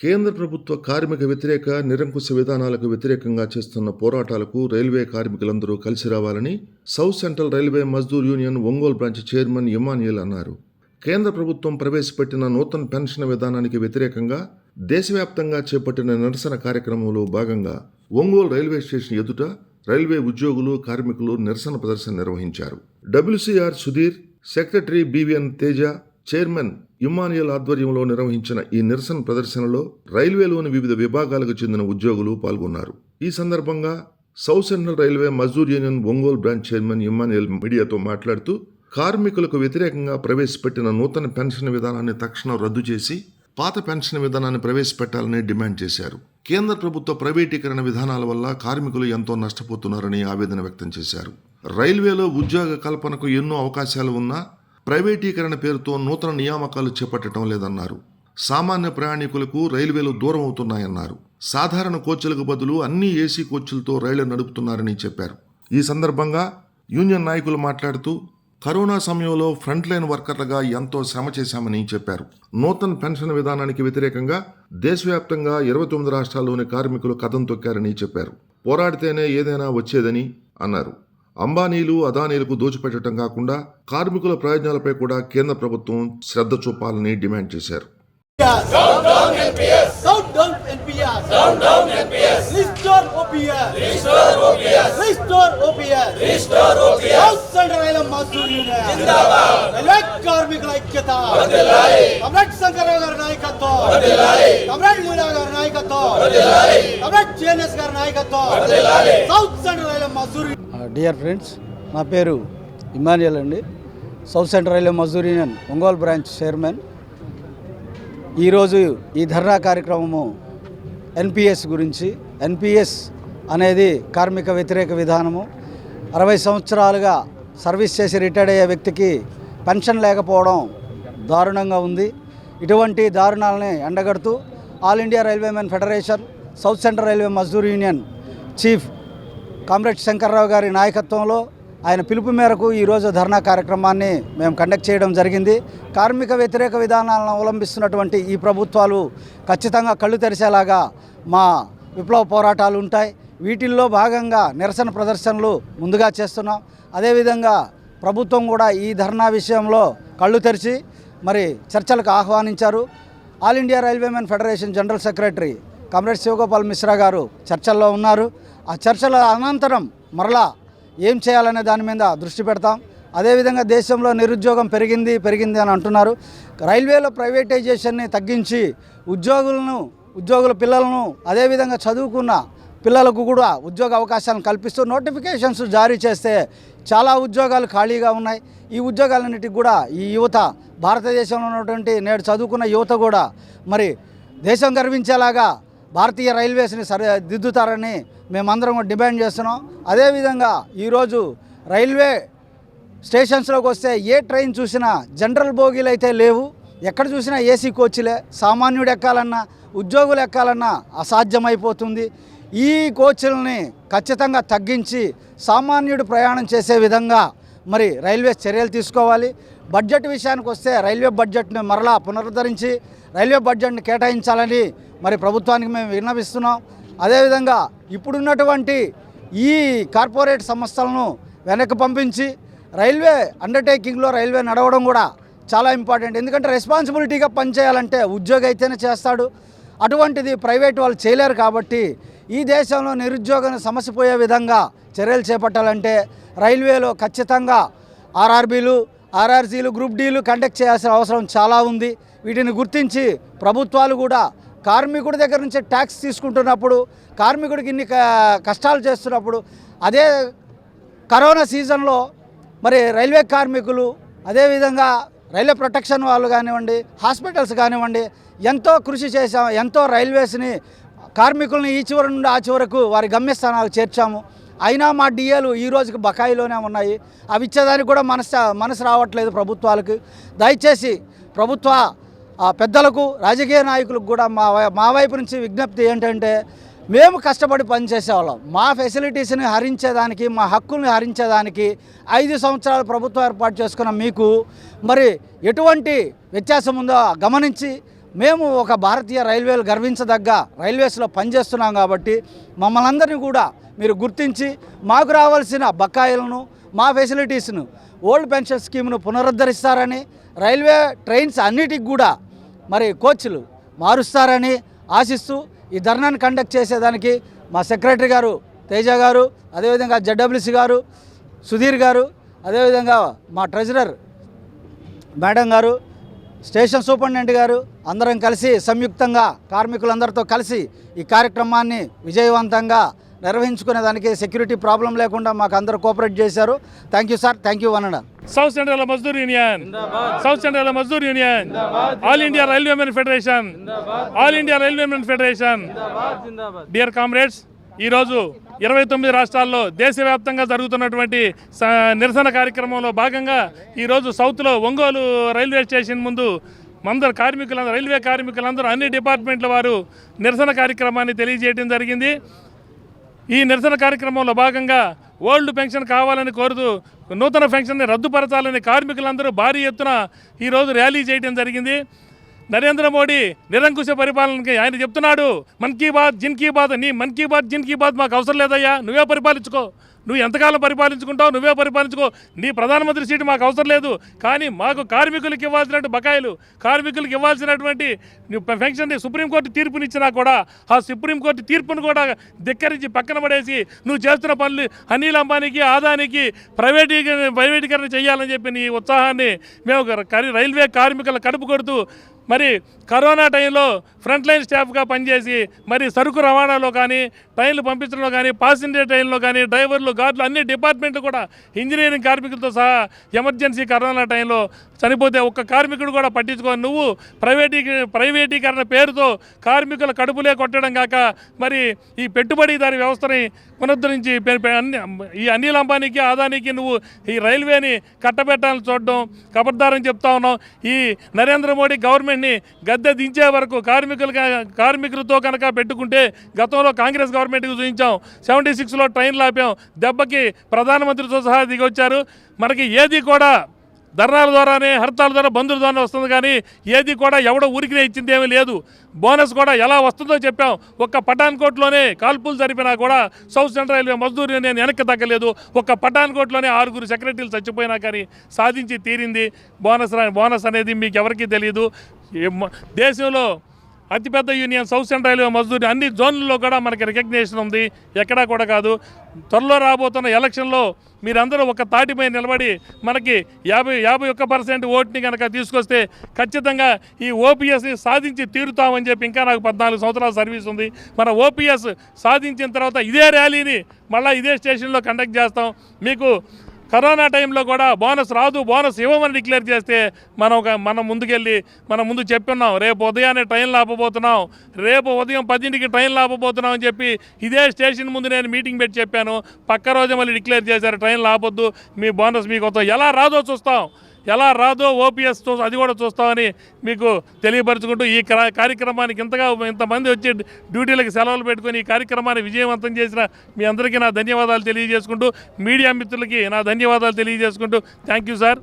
కేంద్ర ప్రభుత్వ కార్మిక వ్యతిరేక నిరంకుశ విధానాలకు వ్యతిరేకంగా చేస్తున్న పోరాటాలకు రైల్వే కార్మికులందరూ కలిసి రావాలని south central railway Mazdoor union Ongole branch chairman Emmanuel అన్నారు. కేంద్ర ప్రభుత్వం ప్రవేశపెట్టిన నూతన పెన్షన్ విధానానికి వ్యతిరేకంగా దేశవ్యాప్తంగా చేపట్టిన నిరసన కార్యక్రమంలో భాగంగా ఒంగోలు రైల్వే స్టేషన్ ఎదుట రైల్వే ఉద్యోగులు కార్మికులు నిరసన ప్రదర్శన నిర్వహించారు. WCR Sudheer, secretary BVN Teja, chairman Emmanuel ఆధ్వర్యంలో నిర్వహించిన ఈ నిరసన ప్రదర్శనలో రైల్వేలోని వివిధ విభాగాలకు చెందిన ఉద్యోగులు పాల్గొన్నారు. ఈ సందర్భంగా south central railway Mazdoor union Ongole branch chairman Emmanuel మీడియాతో మాట్లాడుతూ కార్మికులకు వ్యతిరేకంగా ప్రవేశపెట్టిన నూతన పెన్షన్ విధానాన్ని తక్షణం రద్దు చేసి పాత పెన్షన్ విధానాన్ని ప్రవేశపెట్టాలని డిమాండ్ చేశారు. కేంద్ర ప్రభుత్వ ప్రైవేటీకరణ విధానాల వల్ల కార్మికులు ఎంతో నష్టపోతున్నారని ఆవేదన వ్యక్తం చేశారు. రైల్వేలో ఉద్యోగ కల్పనకు ఎన్నో అవకాశాలు ఉన్నా ప్రైవేటీకరణ పేరుతో నూతన నియామకాలు చేపట్టడం లేదన్నారు. సామాన్య ప్రయాణికులకు రైల్వేలు దూరం అవుతున్నాయన్నారు. సాధారణ కోచ్లకు బదులు అన్ని ఏసీ కోచ్లతో రైళ్లు నడుపుతున్నారని చెప్పారు. ఈ సందర్భంగా యూనియన్ నాయకులు మాట్లాడుతూ కరోనా సమయంలో ఫ్రంట్ లైన్ వర్కర్లుగా ఎంతో శ్రమ చేశామని చెప్పారు. నూతన పెన్షన్ విధానానికి వ్యతిరేకంగా దేశవ్యాప్తంగా 29 రాష్ట్రాల్లోని కార్మికులు కదం తొక్కారని చెప్పారు. పోరాడితేనే ఏదైనా వచ్చేదని అన్నారు. అంబానీలు, అదానీలకు దోచిపెట్టడం కాకుండా కార్మికుల ప్రయోజనాలపై కూడా కేంద్ర ప్రభుత్వం శ్రద్ధ చూపాలని డిమాండ్ చేశారు. కార్మికుల ఐక్యత, శంకరరావు గారి నాయకత్వం, లీలా గారి నాయకత్వం, JNS గారి నాయకత్వం, south central railway Mazdoor. Dear friends, నా పేరు ఇమాన్యుయల్ అండి. South central railway Mazdoor union Ongole branch chairman. ఈరోజు ఈ ధర్నా కార్యక్రమము NPS గురించి. NPS అనేది కార్మిక వ్యతిరేక విధానము. 60 సంవత్సరాలుగా సర్వీస్ చేసి రిటైర్డ్ అయ్యే వ్యక్తికి పెన్షన్ లేకపోవడం దారుణంగా ఉంది. ఇటువంటి దారుణాలని ఎండగడుతూ all India railwaymen federation, south central railway Mazdoor union chief comrade Shankarrao గారి నాయకత్వంలో ఆయన పిలుపు మేరకు ఈరోజు ధర్నా కార్యక్రమాన్ని మేము కండక్ట్ చేయడం జరిగింది. కార్మిక వ్యతిరేక విధానాలను అవలంబిస్తున్నటువంటి ఈ ప్రభుత్వాలు ఖచ్చితంగా కళ్ళు తెరిచేలాగా మా విప్లవ పోరాటాలు ఉంటాయి. వీటిల్లో భాగంగా నిరసన ప్రదర్శనలు ముందుగా చేస్తున్నాం. అదేవిధంగా ప్రభుత్వం కూడా ఈ ధర్నా విషయంలో కళ్ళు తెరిచి మరి చర్చలకు ఆహ్వానించారు. All India railwaymen federation general secretary comrade Shivagopal Mishra garu చర్చల్లో ఉన్నారు. ఆ చర్చల అనంతరం మరలా ఏం చేయాలనే దాని మీద దృష్టి పెడతాం. అదేవిధంగా దేశంలో నిరుద్యోగం పెరిగింది అని అంటున్నారు. రైల్వేలో ప్రైవేటైజేషన్ని తగ్గించి ఉద్యోగుల పిల్లలను, అదేవిధంగా చదువుకున్న పిల్లలకు కూడా ఉద్యోగ అవకాశాలను కల్పిస్తూ నోటిఫికేషన్స్ జారీ చేస్తే చాలా ఉద్యోగాలు ఖాళీగా ఉన్నాయి. ఈ ఉద్యోగాలన్నిటికి కూడా ఈ యువత, భారతదేశంలో ఉన్నటువంటి నేడు చదువుకున్న యువత కూడా మరి దేశం గర్వించేలాగా భారతీయ రైల్వేస్ని సరిదిద్దుతారని మేమందరం డిమాండ్ చేస్తున్నాం. అదేవిధంగా ఈరోజు రైల్వే స్టేషన్స్లోకి వస్తే ఏ ట్రైన్ చూసినా జనరల్ బోగీలు అయితే లేవు. ఎక్కడ చూసినా ఏసీ కోచ్లే. సామాన్యుడు ఎక్కాలన్నా, ఉద్యోగులు ఎక్కాలన్నా అసాధ్యమైపోతుంది. ఈ కోచ్లని ఖచ్చితంగా తగ్గించి సామాన్యుడు ప్రయాణం చేసే విధంగా మరి రైల్వే చర్యలు తీసుకోవాలి. బడ్జెట్ విషయానికి వస్తే రైల్వే బడ్జెట్ని మరలా పునరుద్ధరించి రైల్వే బడ్జెట్ని కేటాయించాలని మరి ప్రభుత్వానికి మేము విన్నవిస్తున్నాం. అదేవిధంగా ఇప్పుడున్నటువంటి ఈ కార్పొరేట్ సంస్థలను వెనక్కి పంపించి రైల్వే అండర్టేకింగ్లో రైల్వే నడవడం కూడా చాలా ఇంపార్టెంట్. ఎందుకంటే రెస్పాన్సిబిలిటీగా పనిచేయాలంటే ఉద్యోగి అయితేనే చేస్తాడు. అటువంటిది ప్రైవేట్ వాళ్ళు చేయలేరు. కాబట్టి ఈ దేశంలో నిరుద్యోగం సమస్య పోయే విధంగా చర్యలు చేపట్టాలంటే రైల్వేలో ఖచ్చితంగా RRBలు, RRCలు, గ్రూప్ Dలు కండక్ట్ చేయాల్సిన అవసరం చాలా ఉంది. వీటిని గుర్తించి ప్రభుత్వాలు కూడా కార్మికుడి దగ్గర నుంచి ట్యాక్స్ తీసుకుంటున్నప్పుడు, కార్మికుడికి ఇన్ని కష్టాలు చేస్తున్నప్పుడు, అదే కరోనా సీజన్లో మరి రైల్వే కార్మికులు, అదేవిధంగా రైల్వే ప్రొటెక్షన్ వాళ్ళు కానివ్వండి, హాస్పిటల్స్ కానివ్వండి, ఎంతో కృషి చేశాం. ఎంతో రైల్వేస్ని, కార్మికులను ఈ చివరి నుండి ఆ చివరకు వారి గమ్యస్థానాలకు చేర్చాము. అయినా మా DAలు ఈ రోజుకి బకాయిలోనే ఉన్నాయి. అవి ఇచ్చేదానికి కూడా మనసు రావట్లేదు ప్రభుత్వాలకు. దయచేసి ప్రభుత్వ పెద్దలకు, రాజకీయ నాయకులకు కూడా మా వైపు నుంచి విజ్ఞప్తి ఏంటంటే, మేము కష్టపడి పనిచేసేవాళ్ళం. మా ఫెసిలిటీస్ని హరించేదానికి, మా హక్కుల్ని హరించేదానికి 5 సంవత్సరాలు ప్రభుత్వం ఏర్పాటు చేసుకున్న మీకు మరి ఎటువంటి వ్యత్యాసం ఉందో గమనించి మేము ఒక భారతీయ రైల్వేలు గర్వించదగ్గ రైల్వేస్లో పనిచేస్తున్నాం కాబట్టి మమ్మల్ని అందరినీ కూడా మీరు గుర్తించి మాకు రావాల్సిన బకాయిలను మా ఫెసిలిటీస్ను ఓల్డ్ పెన్షన్ స్కీమ్ను పునరుద్ధరిస్తారని రైల్వే ట్రైన్స్ అన్నిటికి కూడా మరి కోచ్లు మారుస్తారని ఆశిస్తూ ఈ ధర్నాను కండక్ట్ చేసేదానికి మా సెక్రటరీ గారు తేజ గారు, అదేవిధంగా జెడ్డబ్ల్యూసీ గారు సుధీర్ గారు, అదేవిధంగా మా ట్రెజరర్ మేడం గారు, స్టేషన్ సూపరింటెండెంట్ గారు అందరం కలిసి సంయుక్తంగా కార్మికులందరితో కలిసి ఈ కార్యక్రమాన్ని విజయవంతంగా నిర్వహించుకునే దానికి సెక్యూరిటీ ప్రాబ్లం లేకుండా మాకు అందరూ కోఆపరేట్ చేశారు. Thank you sir, thank you వనడా. South Central Mazdoor Union, South Central Mazdoor Union, All India Railwaymen Federation, All India Railwaymen Federation. Dear comrades, ఈరోజు 29 రాష్ట్రాల్లో దేశవ్యాప్తంగా జరుగుతున్నటువంటి నిరసన కార్యక్రమంలో భాగంగా ఈరోజు సౌత్లో ఒంగోలు రైల్వే స్టేషన్ ముందు అందరు కార్మికులందరూ, రైల్వే కార్మికులందరూ అన్ని డిపార్ట్మెంట్ల వారు నిరసన కార్యక్రమాన్ని తెలియజేయడం జరిగింది. ఈ నిరసన కార్యక్రమంలో భాగంగా ఓల్డ్ పెన్షన్ కావాలని కోరుతూ నూతన పెన్షన్ని రద్దుపరచాలని కార్మికులందరూ భారీ ఎత్తున ఈరోజు ర్యాలీ చేయడం జరిగింది. నరేంద్ర మోడీ నిరంకుశ పరిపాలనకి ఆయన చెప్తున్నాడు, మన్ కీ బాత్ జిన్ కీ బాత్, నీ మన్ కీ బాత్ జిన్ కీ బాత్ మాకు అవసరం లేదయ్యా, నువ్వే పరిపాలించుకో, నువ్వు ఎంతకాలం పరిపాలించుకుంటావు నువ్వే పరిపాలించుకో, నీ ప్రధానమంత్రి సీటు మాకు అవసరం లేదు, కానీ మాకు కార్మికులకు ఇవ్వాల్సినటువంటి బకాయిలు, కార్మికులకు ఇవ్వాల్సినటువంటి పెన్షన్ని సుప్రీంకోర్టు తీర్పునిచ్చినా కూడా ఆ సుప్రీంకోర్టు తీర్పును కూడా ధిక్కరించి పక్కన పడేసి నువ్వు చేస్తున్న పనులు అనిల్ అంబానీకి, ఆదానికి ప్రైవేటీకరణ చేయాలని చెప్పి నీ ఉత్సాహాన్ని మేము రైల్వే కార్మికుల కడుపు కొడుతూ మరి కరోనా టైంలో ఫ్రంట్ లైన్ స్టాఫ్గా పనిచేసి మరి సరుకు రవాణాలో కానీ, ట్రైన్లు పంపించడంలో కానీ, ప్యాసింజర్ ట్రైన్లో కానీ, డ్రైవర్లు, గార్డులు అన్ని డిపార్ట్మెంట్లు కూడా ఇంజనీరింగ్ కార్మికులతో సహా ఎమర్జెన్సీ కరోనా టైంలో చనిపోతే ఒక్క కార్మికుడు కూడా పట్టించుకొని నువ్వు ప్రైవేటీకరణ పేరుతో కార్మికుల కడుపులే కొట్టడం కాక మరి ఈ పెట్టుబడిదారి వ్యవస్థని పునరుద్ధరించి ఈ అనిల్ అంబానీకి, ఆదానికి నువ్వు ఈ రైల్వేని కట్టబెట్టాలని చూడడం ఖబర్దారని చెప్తా ఉన్నాం. ఈ నరేంద్ర మోడీ గవర్నమెంట్ని గద్దె దించే వరకు కార్మికులతో కనుక పెట్టుకుంటే గతంలో కాంగ్రెస్ గవర్నమెంట్కి చూపించాం, 76లో ట్రైన్లు ఆపాం, దెబ్బకి ప్రధానమంత్రితో సహా దిగొచ్చారు. మనకి ఏది కూడా ధర్నాల ద్వారానే, హర్తాల ద్వారా, బంధుల ద్వారా వస్తుంది, కానీ ఏది కూడా ఎవడో ఊరికినే ఇచ్చింది ఏమీ లేదు. బోనస్ కూడా ఎలా వస్తుందో చెప్పాం. ఒక్క పఠాన్కోట్లోనే కాల్పులు జరిపినా కూడా south central railway Mazdoor union వెనక్కి తగ్గలేదు. ఒక్క పఠాన్కోట్లోనే 6 సెక్రటరీలు చచ్చిపోయినా కానీ సాధించి తీరింది. బోనస్ అనేది మీకు ఎవరికీ తెలియదు. దేశంలో అతిపెద్ద union south central railway Mazdoor అన్ని జోన్లలో కూడా మనకి రికగ్నేషన్ ఉంది, ఎక్కడా కూడా కాదు. త్వరలో రాబోతున్న ఎలక్షన్లో మీరందరూ ఒక తాటిపై నిలబడి మనకి 51% ఓట్ని కనుక తీసుకొస్తే ఖచ్చితంగా ఈ ఓపీఎస్ని సాధించి తీరుతామని చెప్పి, ఇంకా నాకు 14 సంవత్సరాల సర్వీస్ ఉంది, మన ఓపీఎస్ సాధించిన తర్వాత ఇదే ర్యాలీని మళ్ళీ ఇదే స్టేషన్లో కండక్ట్ చేస్తాం. మీకు కరోనా టైంలో కూడా బోనస్ రాదు, బోనస్ ఇవ్వమని డిక్లేర్ చేస్తే మనం ముందుకెళ్ళి మనం ముందు చెప్పున్నాం, రేపు ఉదయాన్నే ట్రైన్లు ఆపబోతున్నాం, రేపు ఉదయం 10ంటికి ట్రైన్లు ఆపబోతున్నాం అని చెప్పి ఇదే స్టేషన్ ముందు నేను మీటింగ్ పెట్టి చెప్పాను. పక్క రోజు మళ్ళీ డిక్లేర్ చేశారు ట్రైన్లు ఆపొద్దు, మీ బోనస్ మీకు వస్తాం. ఎలా రాదో చూస్తాం, ఎలా రాదో ఓపీఎస్ అది కూడా చూస్తామని మీకు తెలియపరచుకుంటూ ఈ కార్యక్రమానికి ఇంతమంది వచ్చి డ్యూటీలకు సెలవులు పెట్టుకొని ఈ కార్యక్రమాన్ని విజయవంతం చేసిన మీ అందరికీ నా ధన్యవాదాలు తెలియజేసుకుంటూ, మీడియా మిత్రులకి నా ధన్యవాదాలు తెలియజేసుకుంటూ థ్యాంక్ యూ సార్.